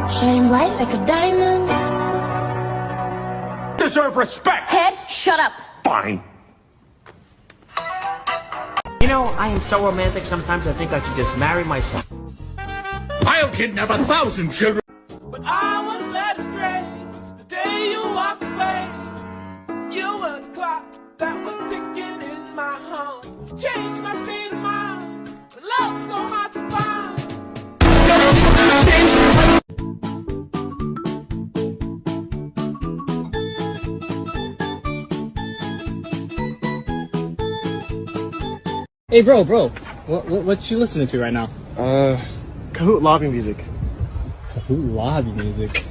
Shine bright like a diamond. Deserve respect! Ted, shut up. Fine. You know, I am so romantic sometimes I think I should just marry myself. I'll kidnap 1,000 children. But I was led astray the day you walked away. You were the clock that was ticking in my home. Changed my state of mind. Love's so hard to find. Hey, bro, what you listening to right now? Kahoot lobby music. Kahoot lobby music.